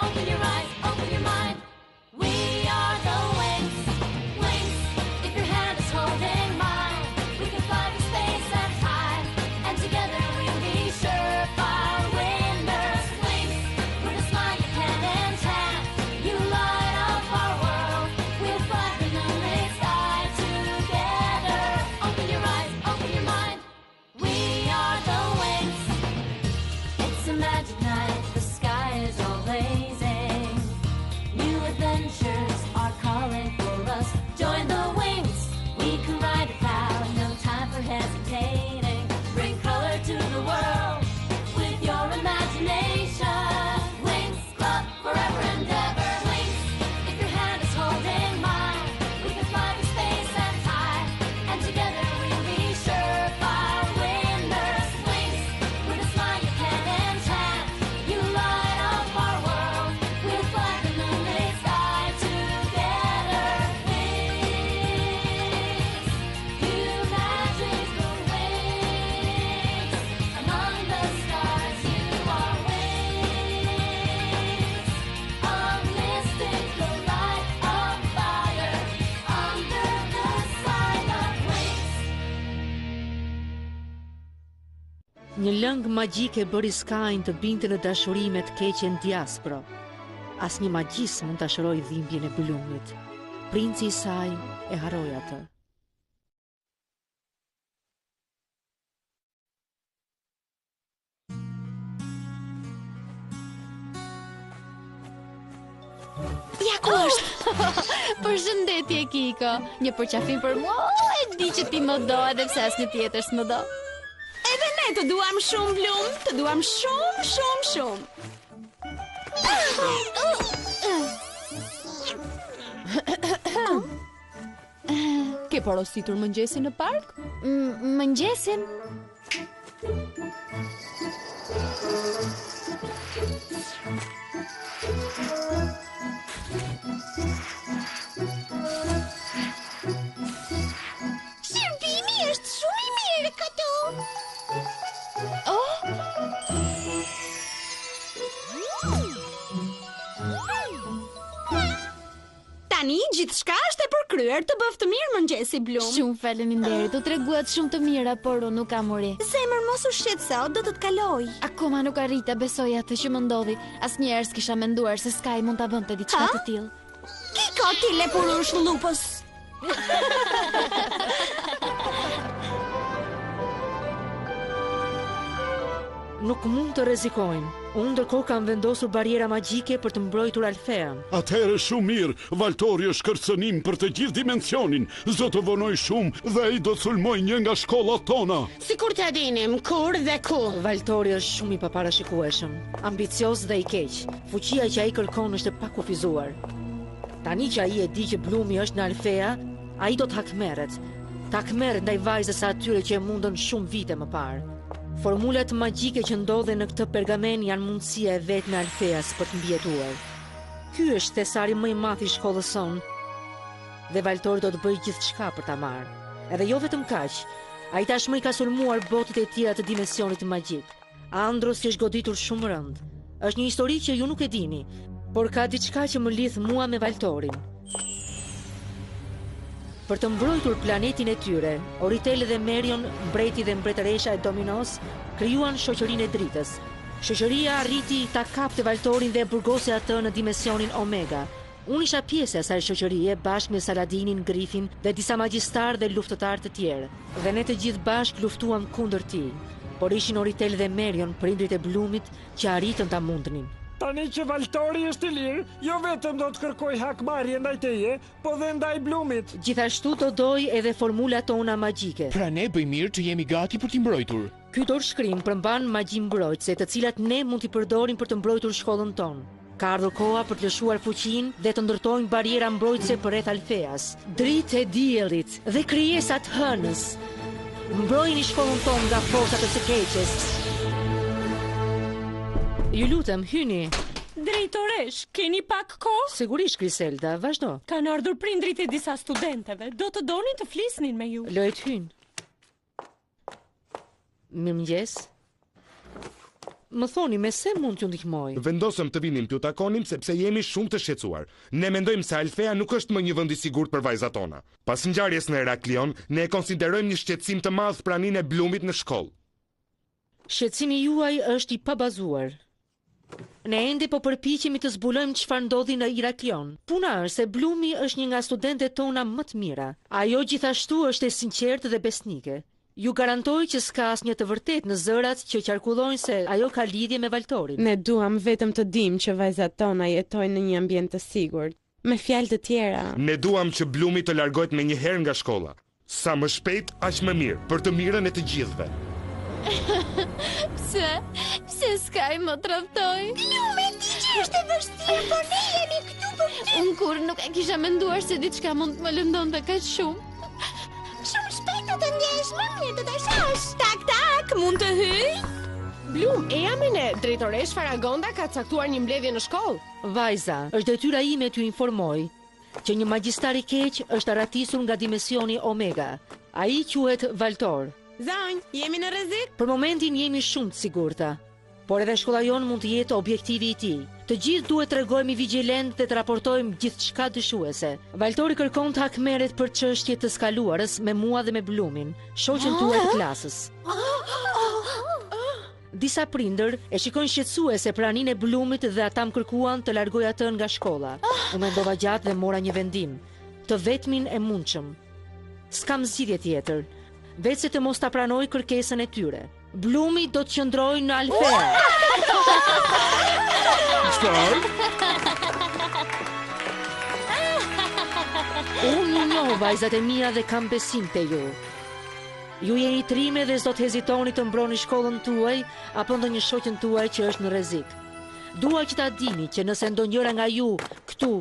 Open your eyes, open your mind. We are the Wings. Wings, if your hand is holding mine, we can fly to space and high, and together we'll be surefire winners. Wings, with a smile you can enchant, you light up our world. We'll fly the moonlit sky together. Open your eyes, open your mind. We are the Wings. It's a magic night, the sky is all blazing. New adventures are calling for us. Join the Wings, we can ride it out, no time for hesitating. Bring color to the world with your imagination. Wings Club, forever and ever. Wings, if your hand is holding mine, we can fly to space and high, and together we'll be surefire winners. Wings, with a smile you can enchant, you light up our world. We'll fly the moonlit sky together. Wings, you magical wings. Among the stars you are wings. A mystical light of fire under the sign of wings. Një lëngë magjike bëri Skajin të binte në dashuri me të keqen Diaspro. Asnjë magjis mund ta shërojë dhimbjen e Blumit. Princi i saj e harroi atë. Ja ku është? Përshëndetje Kiko. Një përqafim për mua. E di që ti më do edhe pse asnjë tjetër s'më do. Edhe ne të duam shumë Blum, të duam shumë, shumë, shumë. Ke porositur mëngjesin në park? Mëngjesin? Shërbimi është shumë i mirë këtu. Oh, Tani gjithçka është e përkryer të bëf të mirë mëngjesi Blum. shumë faleminderit. U treguat shumë të mira, por unë nuk kam uri. Zemër mos u shqetëso, do të kaloj. Akoma nuk arrita besoj atë që më ndodhi. Asnjëherë s'kisha menduar se Sky mund ta bënte diçka Ha? të tillë. Kiko ti lepurush lupës. Nuk mund të rrezikojnë. Unë ndërkohë kam vendosur bariera magjike për të mbrojtur Alfean. Atëherë shumë mirë, Valtori është kërcënim për të gjithë dimensionin. Zotë vonoj shumë dhe ai do të sulmoj një nga shkollat tona. Sikur t'ja dinim, kur dhe ku. Valtori është shumë i paparashikueshëm, ambicioz dhe i keq. Fuqia që ai kërkon është e pakufizuar. Tani që ai e di që Blumi është në Alfea, ai do të hakmerret. Ta hakmerret ndaj vajzës së atyre që e mundën shumë vite më parë. Formulat magjike që ndodhen në këtë pergamen janë mundësia e vetë në Alfeas për të mbijetuar. Ky është thesari më i madh i shkollës sonë, dhe Valtori do të bëjë gjithçka për ta marrë. Edhe jo vetëm kaq, ai tashmë i ka sulmuar botët e tjera të dimensionit magjik. Andros që është goditur shumë rënd. Është një histori që ju nuk e dini, por ka diçka që më lidh mua me Valtorin. Për të mbrojtur planetin e tyre, Oritel dhe Merion, mbreti dhe mbretëresha e Dominos, krijuan shoqërinë e dritës. Shoqëria arriti ta kapte Valtorin dhe e burgosi atë në dimensionin Omega. Unë isha pjesë e asaj shoqërie bashkë me Saladinin, Grifin dhe disa magjistar dhe luftëtar të tjerë. Dhe ne të gjithë bashkë luftuam kundër tij. Por ishin Oritel dhe Merion, prindrit e Blumit, që arritën ta mundnin. Tani që Valtori është i lirë, jo vetëm do të kërkoj hakmarrje ndaj teje, po dhe ndaj Blumit. Gjithashtu do doj edhe formulat tona magjike. Pra ne bëj mirë që jemi gati për t'i mbrojtur. Ky dorëshkrim përmban magji mbrojtëse, të cilat ne mund t'i përdorim për të mbrojtur shkollën tonë. Ka ardhur koha për të lëshuar fuqinë dhe të ndërtojmë bariera mbrojtëse përreth Alfeas, dritë e diellit dhe krijesat hënës. Mbrojini shkollën tonë nga forcat e së keqes. Ju lutem, hyni. Drejtoresh, keni pak kohë? Sigurisht, Griselda, vazhdo. Kanë ardhur prindrit e disa studenteve. Do të donin të flisnin me ju. Lojt hynë. Mirëmëngjes. Më thoni, me se mund t'ju ndihmoj? Vendosëm të vinim t'ju takonim sepse jemi shumë të shqetësuar. Ne mendojmë se Alfea nuk është më një vend i sigurt për vajzat tona. Pas ngjarjes në Heraklion, ne e konsiderojmë një shqetësim të madh praninë e Blumit në shkollë. Shqetësimi juaj është i pabazuar. Ne ende po përpiqemi të zbulojmë çfarë ndodhi në Heraklion. Puna është se Blumi është një nga studentet tona më të mira. Ajo gjithashtu është e sinqertë dhe besnike. Ju garantoj që s'ka asnjë të vërtet në zërat që qarkullojnë se ajo ka lidhje me Valtorin. Ne duam vetëm të dim që vajzat tona jetojnë në një ambient të sigurt. Me fjalë të tjera, Ne duam që Blumi të largohet me një herë nga shkolla. Sa më shpejt, aq më mirë, për të mirën e të gjithëve. Pse s'ka i më tradhtoj? Blumi, di që është e vështirë, por ne jemi këtu për ty. Unë kur nuk e kisha menduar se diçka mund të më lëndonte kaq shumë. Shumë shpejt do të ndjesh më mirë të dashosh. Tak, mund të hyj? Blum, e jamin e drejtoresh Faragonda ka caktuar një mbledhje në shkollë. Vajza, është detyra ime t'ju informoj që një magjistar i keq është arratisur nga dimensioni Omega. Ai quhet Valtor. Zanj, jemi në rrezik? Për momentin jemi shumë të sigurta, por edhe shkolla jonë mund të jetë objektivi i tij. Të gjithë duhet të tregojmë vigjilent dhe të raportojmë gjithçka dyshuese. Valtori kërkon të hakmerret për çështje të skaluarës me mua dhe me Blumin, shoqën tuaj të klasës. Disa prindër e shikojnë shqetësuese praninë e Blumit dhe ata më kërkuan të largoj atë nga shkolla. Unë mendova gjatë dhe mora një vendim, të vetmin e mundshëm. S'kam zgjidhje tjetër, veç se të mos ta pranoj kërkesën e tyre. Blumi do të qëndrojë në Alfea. Unë ju njoh vajzat e mia dhe kam besim te ju. Ju jeni trime dhe s'do të hezitoni të mbroni shkollën tuaj apo ndonjë shoqën tuaj që është në rrezik. Dua që ta dini që nëse ndonjëra nga ju këtu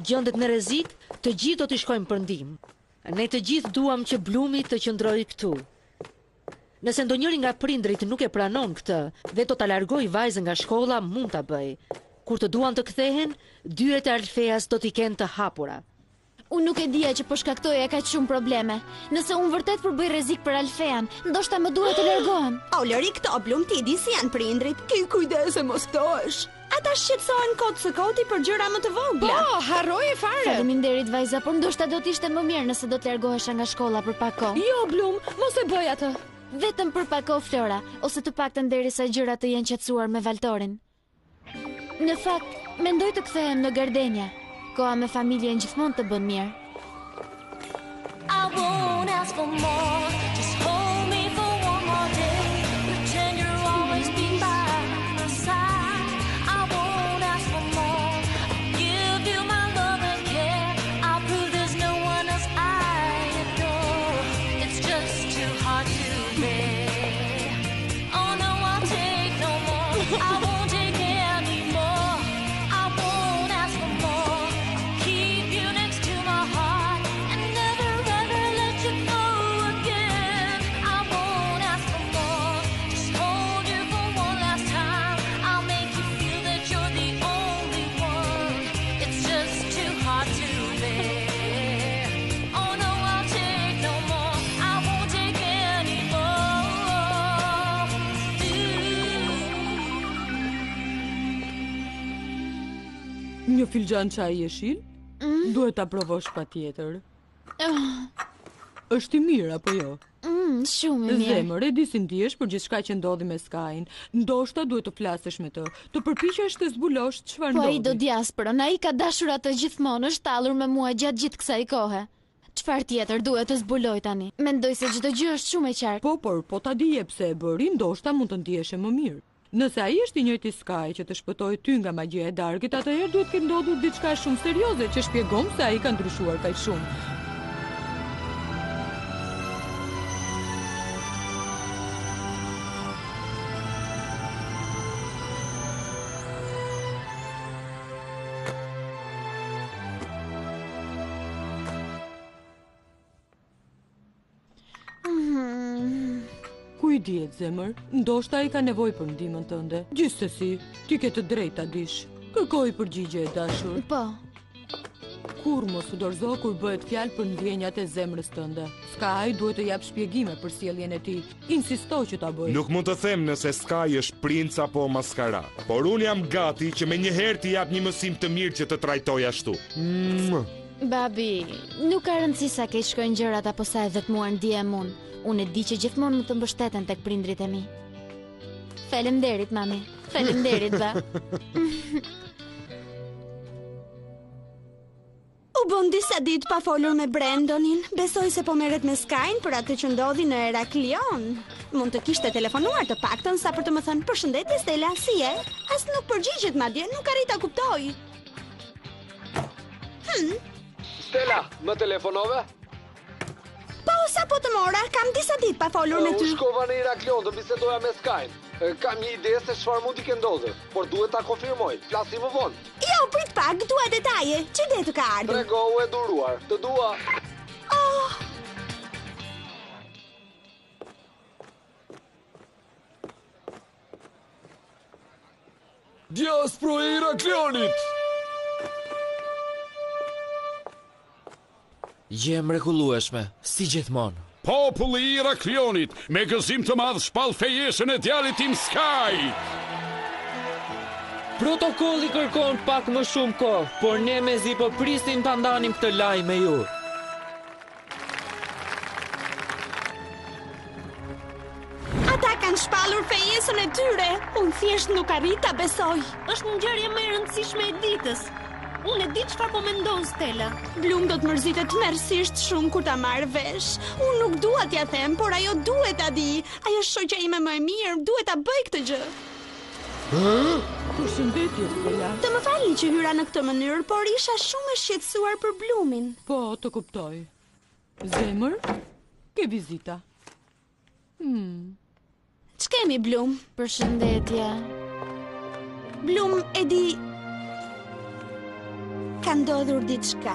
gjendet në rrezik, të gjithë do t'i shkojmë për ndihmë. Ne të gjithë duam që Blumi të qëndrojë këtu. Nëse ndonjëri nga prindrit nuk e pranon këtë dhe do ta largojë vajzën nga shkolla, mund ta bëj. Kur të duan të kthehen, dyert e Alfeas do t'i kenë të hapura. Unë nuk e dija që po shkaktoja kaq shumë probleme. Nëse unë vërtet përbëj rrezik për Alfean, ndoshta më duhet të largohem. O lëri këto, Blum, ti di si janë prindrit. Ki kujdes e mos thosh. Ata shqetësohen kot së koti për gjëra më të vogla. Po, harroje fare. Faleminderit vajza, por ndoshta do të ishte më mirë nëse do të largohesha nga shkolla për pak kohë. Jo, Blum, mos e bëj atë. Vetëm për pak kohë, Flora, ose të paktën derisa gjërat të jenë qetësuar me Valtorin. Në fakt, mendoj të kthehem në Gardenia. Koha me familjen gjithmonë të bën mirë. I won't ask for more. Just hold me for one more day. Pretend you'll always be by my side. I won't ask for more. I'll give you my love and care. I'll prove there's no one else I adore. It's just too hard to bear. Oh no, I'll take no more. I won't take any more. I won't ask for more. I'll keep you next to my heart and never ever let you go again. I won't ask for more. Just hold you for one last time. I'll make you feel that you're the only one. It's just too hard to bear. Oh no, I'll take no more. I won't take any more. Një filxhan çaj jeshil? Duhet ta provosh patjetër. Është i mirë apo jo? Shumë i mirë. Zemër, e di si ndihesh për gjithçka që ndodhi me Skyn. Ndoshta duhet të flasësh me të. Të përpiqesh të zbulosh çfarë Po ndodhi. ai do diasporon, ai ka dashur atë gjithmonë, është tallur me mua gjatë gjithë kësaj kohe. Çfarë tjetër duhet të zbuloj tani? Mendoj se çdo gjë është shumë e qartë. Po ta dije pse e bëri, ndoshta mund të ndihesh më mirë. Nëse ai është i njëjti Sky që të shpëtoi ty nga magjia e darkit, atëherë duhet të ketë ndodhur diçka shumë serioze që shpjegon se ai ka ndryshuar kaq shumë. Ku i dihet, zemër? Ndoshta ai ka nevojë për ndihmën tënde. Gjithsesi, ti ke të drejtë ta dish. Kërkoj përgjigje e dashur. Po. kur mos u dorëzo kur bëhet fjalë për ndjenjat e zemrës tënde. Sky duhet të jap shpjegime për sjelljen e tij. Insisto që ta bëj. Nuk mund të them nëse Sky është princ apo maskara, por unë jam gati që me njëherë t'i jap një mësim të mirë që të trajtoj ashtu. Babi, nuk ka rëndësi sa keq shkojnë gjërat apo sa e vetmuar ndihem unë. Unë e di që gjithmonë më të mbështeten tek prindrit e mi. Faleminderit, mami. Faleminderit, ba. U bën disa ditë pa folur me Brandonin. Besoj se po merret me Skyn për atë që ndodhi në Heraklion. Mund të kishte telefonuar të paktën sa për të më thënë përshëndetje Stella, si je? As nuk përgjigjet madje, nuk arrit ta kuptoj. Stella, më telefonove? Po, sa po të mora, kam disa ditë pa folur me ty. U shkova në Heraklion të bisedoja me Skyn. Kam një ide se çfarë mund t'i ke ndodhur, por duhet ta konfirmoj. Flasim më vonë. Jo, prit pak, dua detaje. Ç'ide të ka ardhur? Tregohu e duruar. Të dua. Oh. Djaspro e Heraklionit. Je mrekullueshme, si gjithmonë. Populli i Heraklionit, me gëzim të madh shpall fejesën e djalit tim Sky. Protokolli kërkon pak më shumë kohë, por ne mezi po prisim ta ndanim këtë lajm me ju. Ata kanë shpallur fejesën e tyre. Unë thjesht nuk arrit ta besoj. Është ngjarja më e rëndësishme e ditës. Unë e di çfarë po mendon Stella. Blum do të mërzitet tmerrsisht shumë kur ta marrë vesh. Unë nuk dua t'ja them, por ajo duhet ta di. Ajo është shoqja ime më e mirë, duhet ta bëj këtë gjë. Përshëndetje, Stella. Të më falni që hyra në këtë mënyrë, por isha shumë e shqetësuar për Blumin. Po, të kuptoj. Zemër, ke vizita. Ç'kemi Blum? Përshëndetje. Blum, e di, ka ndodhur diçka.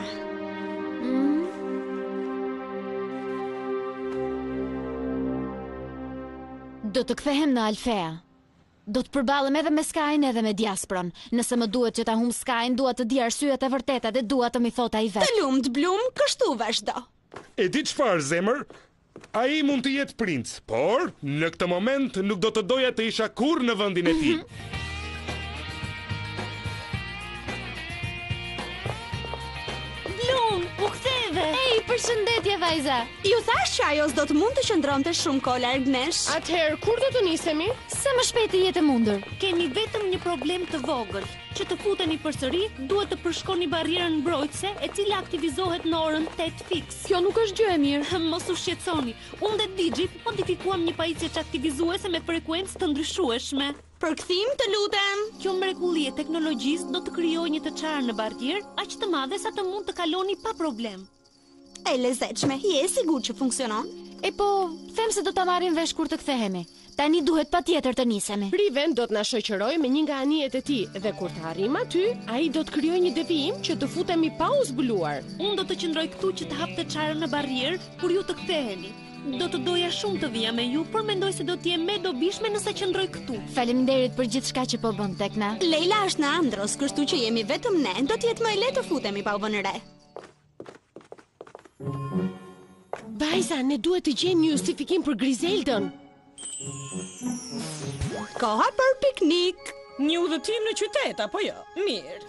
Do të kthehem në Alfea. Do të përballem edhe me Skyn edhe me Djaspron. Nëse më duhet që ta humb Skyn, dua të di arsyet e vërteta dhe dua të mi thot ai vet. Të lumt Blum, kështu vazhdo. E di çfarë, zemër? Ai mund të jetë princ, por në këtë moment nuk do të doja të isha kurrë në vendin e tij. U ktheve. Ej, përshëndetje vajza. Ju thash që ajo s'do të mund të qëndronte shumë kohë larg nesh. Atëherë, kur do të nisemi? Sa më shpejt të jetë mundur. Kemi vetëm një problem të vogël. Që të futeni përsëri, duhet të përshkoni barrierën mbrojtëse, e cila aktivizohet në orën 8 fiks. Kjo nuk është gjë e mirë. Mos u shqetësoni. Unë dhe Digit modifikuam një pajisje aktivizuese me frekuencë të ndryshueshme. Përkthim, të lutem. Kjo mrekulli e teknologjisë do të krijojë një të çarë në barrierë, aq të madhe sa të mund të kaloni pa problem. E lezetshme, je sigurt që funksionon? E po, them se do ta marrim vesh kur të kthehemi. Tani duhet patjetër të nisemi. Riven do të na shoqërojë me një nga anijet e tij dhe kur të arrijmë aty, ai do të krijojë një devijim që të futemi pa u zbuluar. Unë do të qëndroj këtu që të hap të çarën në barrierë kur ju të ktheheni. Do të doja shumë të vija me ju, por mendoj se do t'jem me dobishme nëse qëndroj këtu. Faleminderit për gjithçka që po bën tek na. Leila është në Andros, kështu që jemi vetëm ne, do t'jetë më e lehtë të futemi pa u vënë re. Vajza, ne duhet të gjejmë një justifikim për Griseldën. Koha për piknik. Një udhëtim në qytet, apo jo? Mirë.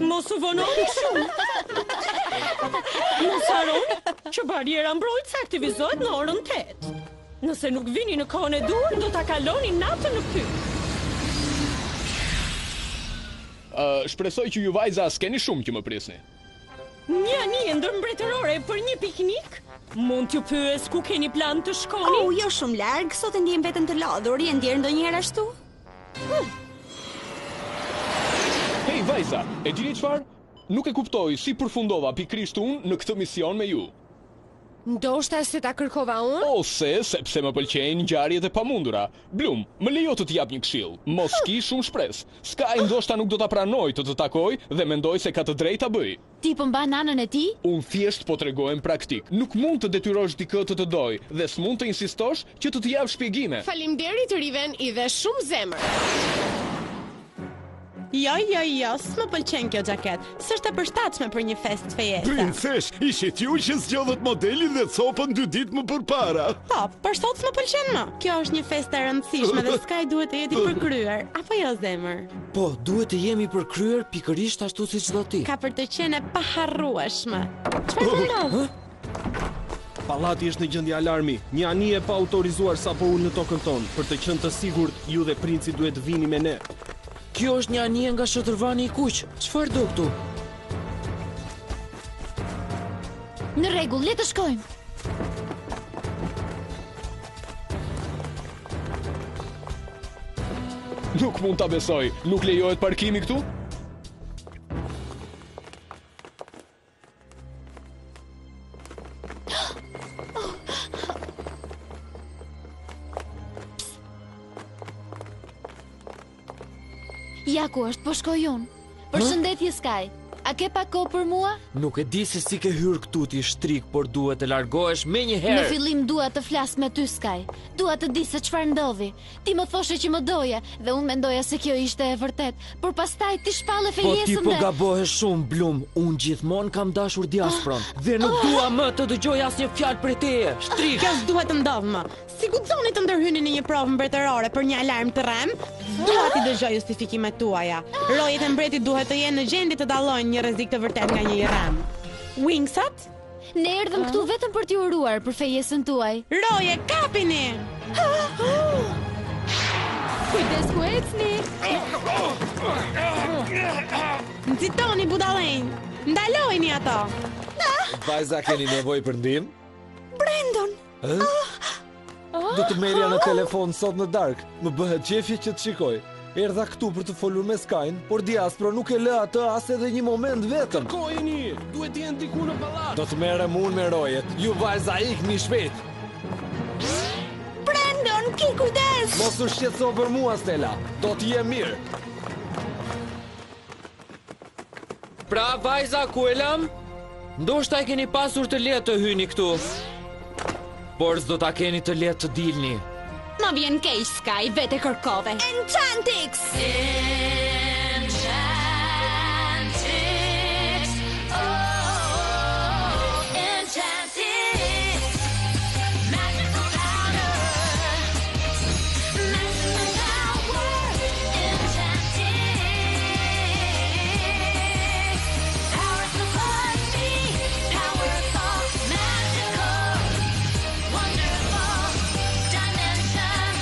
Mos u vononi shumë. Mos harroni që bariera mbrojtëse aktivizohet në orën 8. Nëse nuk vini në kohën e duhur, do ta kaloni natën në pyll. Shpresoj që ju vajza s'keni shumë që më prisni. Një anije ndërmbretërore për një piknik? Mund t'ju pyes ku keni plan të shkoni? Oh, jo shumë larg, sot e ndjem veten të lodhur, je ndjer ndonjëherë ashtu? Hej vajza, e dini çfarë? Nuk e kuptoj si përfundova pikrisht unë në këtë mision me ju. Ndoshta se ta kërkova unë? Ose sepse më pëlqejnë ngjarjet e pamundura. Blum, më lejo të t'jap një këshill. Mos ki shumë shpresë. Sky ndoshta nuk do ta pranoj të takoj dhe mendoj se ka të drejtë ta bëj. Ti po mban anën e tij? Unë thjesht po t'rregohem praktik. Nuk mund të detyrosh dikë të doj dhe s'mund të insistosh që të jap shpjegime. Faleminderit Riven, i dhe shumë zemër. Jo, s'më pëlqen kjo xhaket. S'është e përshtatshme për një fest fejese. Princesh, ishit ju që zgjodhët modelin dhe copën 2 ditë më përpara. Po, për sot s'më pëlqen më. Kjo është një festë e rëndësishme dhe Sky duhet të jeti përkryer, apo jo zemër? Po, duhet të jemi përkryer pikërisht ashtu siç do ti. Ka për të qenë e paharrueshme. Çfarë ndodh? Pallati është në gjendje alarmi. Një anije pa autorizuar sapo ul në tokën tonë. Për të qenë të sigurt, ju dhe princi duhet vini me ne. Kjo është një anije nga shotërvani i kuq. Çfarë do këtu? Në rregull, le të shkojmë. Nuk mund ta besoj. Nuk lejohet parkimi këtu? Ja ku është, po shkoj unë. Përshëndetje Sky. A ke pak kohë për mua? Nuk e di se si ke hyrë këtu ti shtrik, por duhet të largohesh menjëherë. Në fillim dua të flas me ty Sky. Dua të di se çfarë ndodhi. Ti më thoshe që më doje dhe unë mendoja se kjo ishte e vërtet, por pastaj ti shpallë fejesën. Po ti po gabohesh shumë, Blum. Unë gjithmonë kam dashur djaspron dhe nuk dua më të dëgjoj asnjë fjalë prej teje. Shtrik. Kjo s'duhet të ndodh më. Si guxoni të ndërhyni në një provë mbretërore për një alarm të rrem? Dua ti dëgjoj justifikimet tuaja. Rojet e mbretit duhet të jenë në gjendje të dallojnë një rrezik të vërtet nga një rrem. Wingsat? Ne erdhëm këtu vetëm për t'ju uruar për fejesën tuaj. Roje, kapini! Kujdes ku ecni! Nxitoni budallënj. Ndalojini ato. Vajza, keni nevojë për ndihmë? Brandon. Do të merja në telefon sot në darkë. Më bëhet qefje që të shikoj. Erdha këtu për të folur me Skyn, por Diaspro nuk e lë atë as edhe një moment vetëm. Kërkojeni, duhet të jenë diku në pallat. Do të merrem unë me rojet. Ju vajza ikni shpejt. Brandon, ki kujdes. Mos u shqetëso për mua, Stella. Do të jem mirë. Pra, vajza, ku e lëm? Ndoshta e keni pasur të lehtë të hyni këtu. Por s'do ta keni të lehtë të dilni. Më vjen keq Sky, vete kërkove. Enchantix! Enchantix. Oh, Enchantix. Magical powder. Maximum power. Enchantix. Powerful party. Powerful, magical, wonderful. Dimension.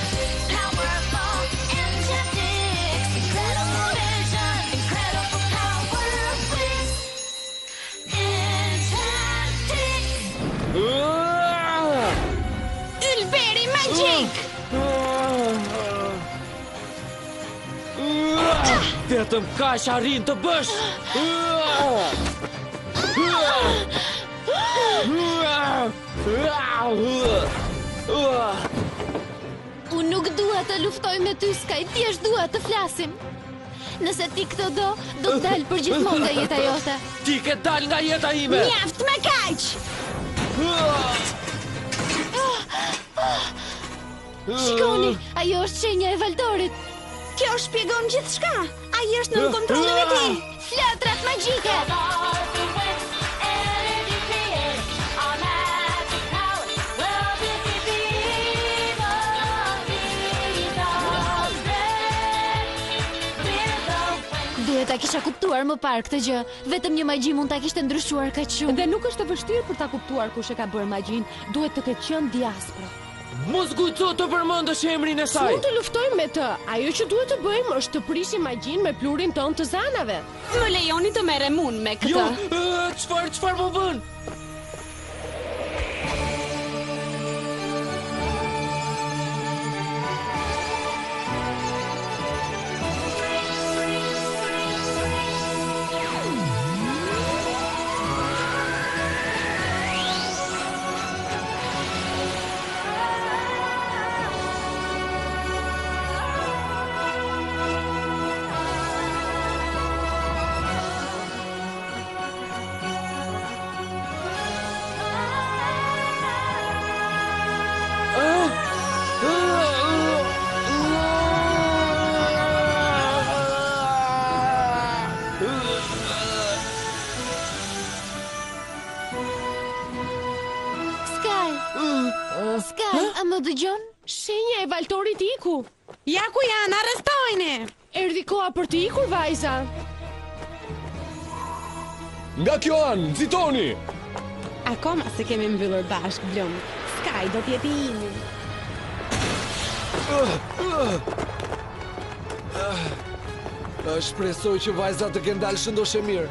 Powerful. Enchantix. Incredible vision. Incredible power of bliss. Enchantix. Ylveri Magic! Vetëm kaq arrin të bësh. Unë nuk dua të luftoj me ty Sky, thjesht dua të flasim. Nëse ti këtë do të dal për gjithmonë nga jeta jote. Ti ke dal nga jeta ime. Mjaft me kaq! Shikoni, ajo është shenja e Valdorit. Kjo shpjegon gjithçka. Ai është në kontrollin e tij. Flatrat magjike. Duhet ta kisha kuptuar më parë këtë gjë. Vetëm një magji mund ta kishte ndryshuar kaq shumë. Dhe nuk është e vështirë për ta kuptuar kush e ka bërë magjin. Duhet të ketë qenë Diaspro. Mos guxo të përmendësh emrin e saj. Mund të luftojmë me të. Ajo që duhet të bëjmë është të prisim magjin me plurin ton të zanave. Më lejoni të merrem unë me këtë. Jo, çfarë më bën? A më dëgjon? Shenja e Valtorit iku. Ja ku janë, arrestojnë! Erdhi koha për të ikur, vajza. Nga kjo anë, nxitoni! Akoma se kemi mbyllur bashk, Blum. Sky do t'jeti imi. Shpresoj që vajza të kenë dalë shëndoshe mirë.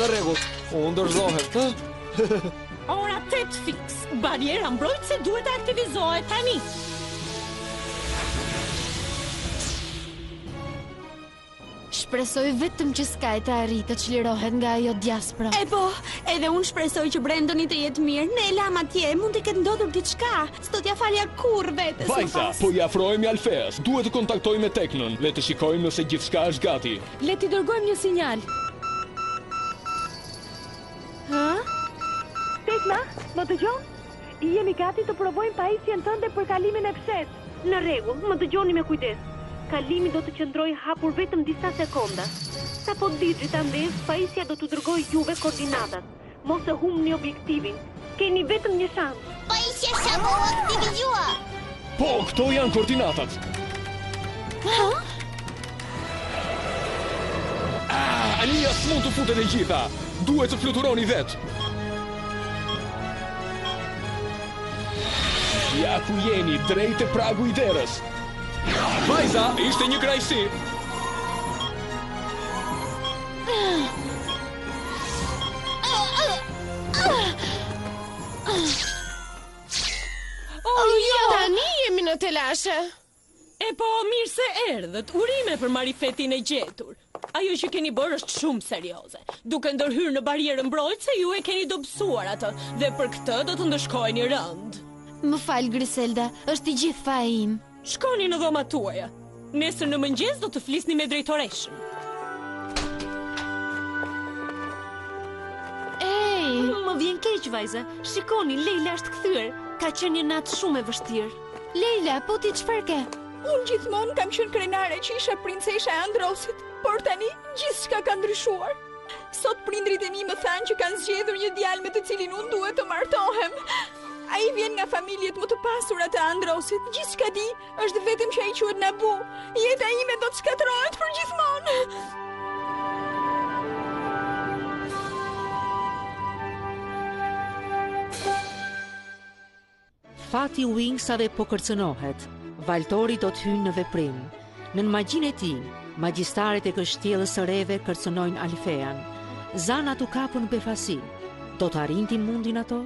Në rregull, unë ndërzohem. Ora 8 fix. Bariera mbrojtëse duhet të aktivizohet tani. Shpresoj vetëm që Sky të arritë të çlirohet nga ajo djaspra. E po, edhe unë shpresoj që Brendoni të jetë mirë. Ne e lam atje, mund të ketë ndodhur diçka. S'do t'ja falja kurrë vetes. Vajza, po i afrohemi Alfeas. Duhet të kontaktojmë me Teknën. Le të shikojmë nëse gjithçka është gati. Le t'i dërgojmë një sinjal. Ha? Tekna, më dëgjon? Jemi gati të provojmë pajisjen tënde për kalimin e fshet. Në rregull, më dëgjoni me kujdes. Kalimi do të qëndroj hapur vetëm disa sekonda. Sa po digita ndes, pajisja do të dërgoj juve koordinatat. Mos e humni objektivin. Keni vetëm një shans. Pajisja sapo u aktivizua. Po, këto janë koordinatat. Ania s'mund të futet e gjitha. Duhet të fluturoni vetë. Ja ku jeni, drejt e pragu i derës. Vajza, ishte një krajsi. Tani jemi në telashe. E po, mirë se erdhët, urime për marifetin e gjetur. Ajo që keni bërë është shumë serioze. Duke ndërhyrë në barierën mbrojtëse, ju e keni dobësuar atë, dhe për këtë do të ndëshkojni rënd. Më fal, Griselda, është i gjithë faji im. Shkoni në dhomat tuaja. Nesër në mëngjes do të flisni me drejtoreshën. Ej, më vjen keq, vajza. Shikoni, Leila është kthyer. Ka qenë një natë shumë e vështirë. Leila, po ti çfarë ke? Unë gjithmonë kam qenë krenare që isha princesha e Androsit, por tani gjithçka ka ndryshuar. Sot prindrit e mi më thanë që kanë zgjedhur një djalë me të cilin unë duhet të martohem. Ai vjen nga familjet më të pasura të Androsit. Gjithçka di është vetëm që ai quhet Nabu. Jeta ime do të shkatërrohet për gjithmonë. Fati Wingsave po kërcënohet. Valtori do të hyjë në veprim. Në magjinë e tij, magjistaret e kështjellës së reve kërcënojnë Alfean. Zanat u kapën befasi. Do të arrinti mundin ato?